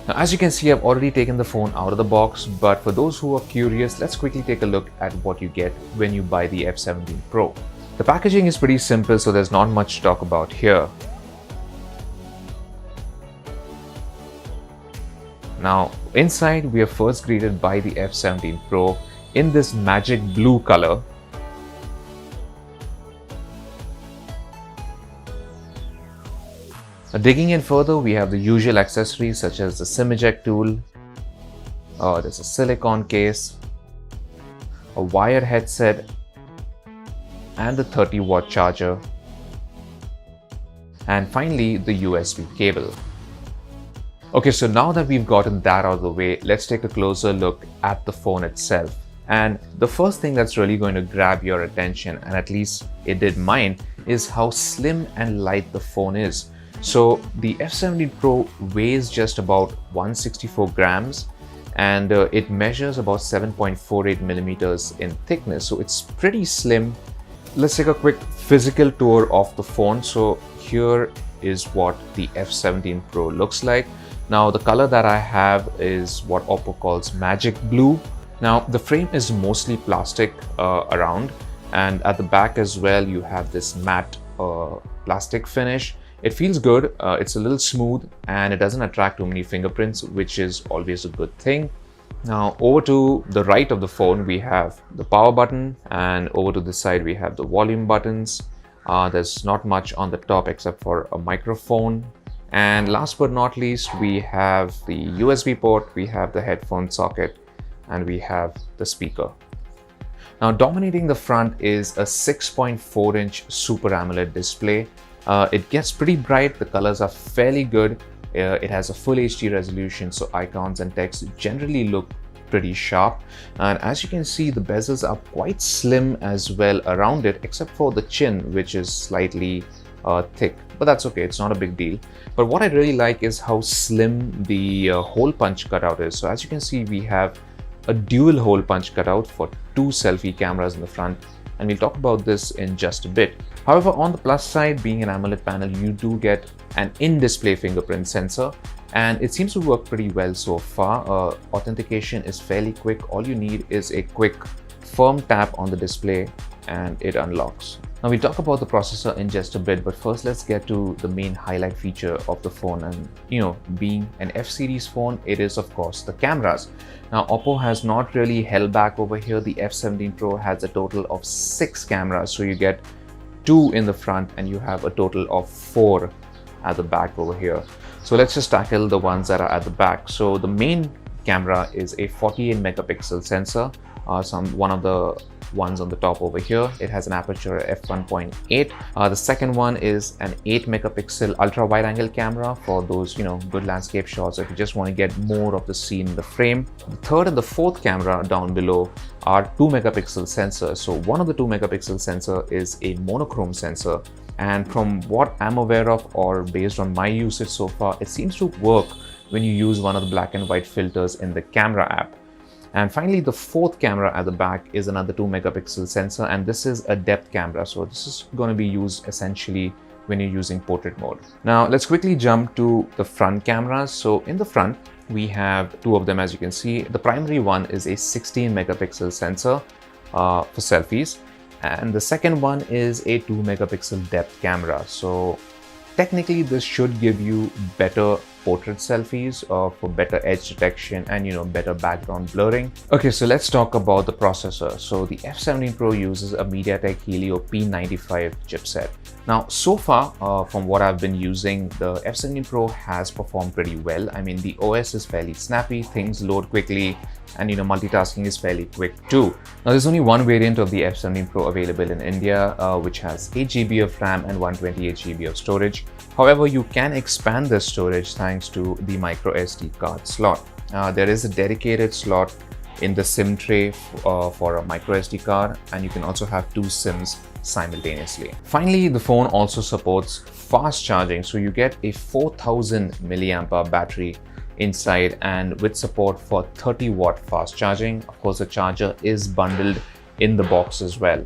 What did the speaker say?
Now, as you can see, I've already taken the phone out of the box, but for those who are curious, let's quickly take a look at what you get when you buy the F17 Pro. The packaging is pretty simple, so there's not much to talk about here. Now, inside we are first greeted by the F17 Pro in this magic blue color. Now, digging in further, we have the usual accessories such as the SIM eject tool, there's a silicone case, a wired headset, and the 30-watt charger, and finally the USB cable. Okay, so now that we've gotten that out of the way, let's take a closer look at the phone itself. And the first thing that's really going to grab your attention, and at least it did mine, is how slim and light the phone is. So the F17 Pro weighs just about 164 grams and it measures about 7.48 millimeters in thickness. So it's pretty slim. Let's take a quick physical tour of the phone. So here is what the F17 Pro looks like. Now the color that I have is what Oppo calls magic blue. Now the frame is mostly plastic around, and at the back as well you have this matte plastic finish. It feels good, it's a little smooth and it doesn't attract too many fingerprints, which is always a good thing. Now over to the right of the phone we have the power button, and over to this side we have the volume buttons. There's not much on the top except for a microphone. And last but not least, we have the USB port, we have the headphone socket, and we have the speaker. Now dominating the front is a 6.4-inch Super AMOLED display. It gets pretty bright, the colors are fairly good. It has a full HD resolution, so icons and text generally look pretty sharp. And as you can see, the bezels are quite slim as well around it, except for the chin, which is slightly thick, but that's okay, it's not a big deal. But what I really like is how slim the hole punch cutout is. So as you can see, we have a dual hole punch cutout for 2 selfie cameras in the front, and we'll talk about this in just a bit. However, on the plus side, being an AMOLED panel, you do get an in-display fingerprint sensor, and it seems to work pretty well so far. Authentication is fairly quick. All you need is a quick firm tap on the display and it unlocks. Now we'll talk about the processor in just a bit, but first let's get to the main highlight feature of the phone. And being an F series phone, it is of course the cameras. Now Oppo has not really held back over here. The F17 Pro has a total of 6 cameras, so you get 2 in the front and you have a total of 4 at the back over here. So let's just tackle the ones that are at the back. So the main camera is a 48 megapixel sensor. One of the ones on the top over here, it has an aperture f1.8. The second one is an 8 megapixel ultra wide angle camera for those good landscape shots, if you just want to get more of the scene in the frame. The third and the fourth camera down below are 2 megapixel sensors. So one of the 2 megapixel sensor is a monochrome sensor, and from what I'm aware of, or based on my usage so far, it seems to work when you use one of the black and white filters in the camera app. And finally, the fourth camera at the back is another 2 megapixel sensor, and this is a depth camera. So this is going to be used essentially when you're using portrait mode. Now let's quickly jump to the front cameras. So in the front, we have 2 of them, as you can see. The primary one is a 16 megapixel sensor for selfies, and the second one is a 2 megapixel depth camera. So technically this should give you better portrait selfies for better edge detection and better background blurring. Okay, so let's talk about the processor. So the F17 Pro uses a MediaTek Helio P95 chipset. Now so far from what I've been using, the F17 Pro has performed pretty well. I mean, the OS is fairly snappy, things load quickly, and multitasking is fairly quick too. Now there's only one variant of the F17 Pro available in India, which has 8 GB of RAM and 128 GB of storage. However, you can expand this storage thanks to the micro SD card slot. There is a dedicated slot in the SIM tray for a micro SD card, and you can also have 2 SIMs simultaneously. Finally, the phone also supports fast charging, so you get a 4000 milliamp hour battery inside, and with support for 30-watt fast charging. Of course, the charger is bundled in the box as well.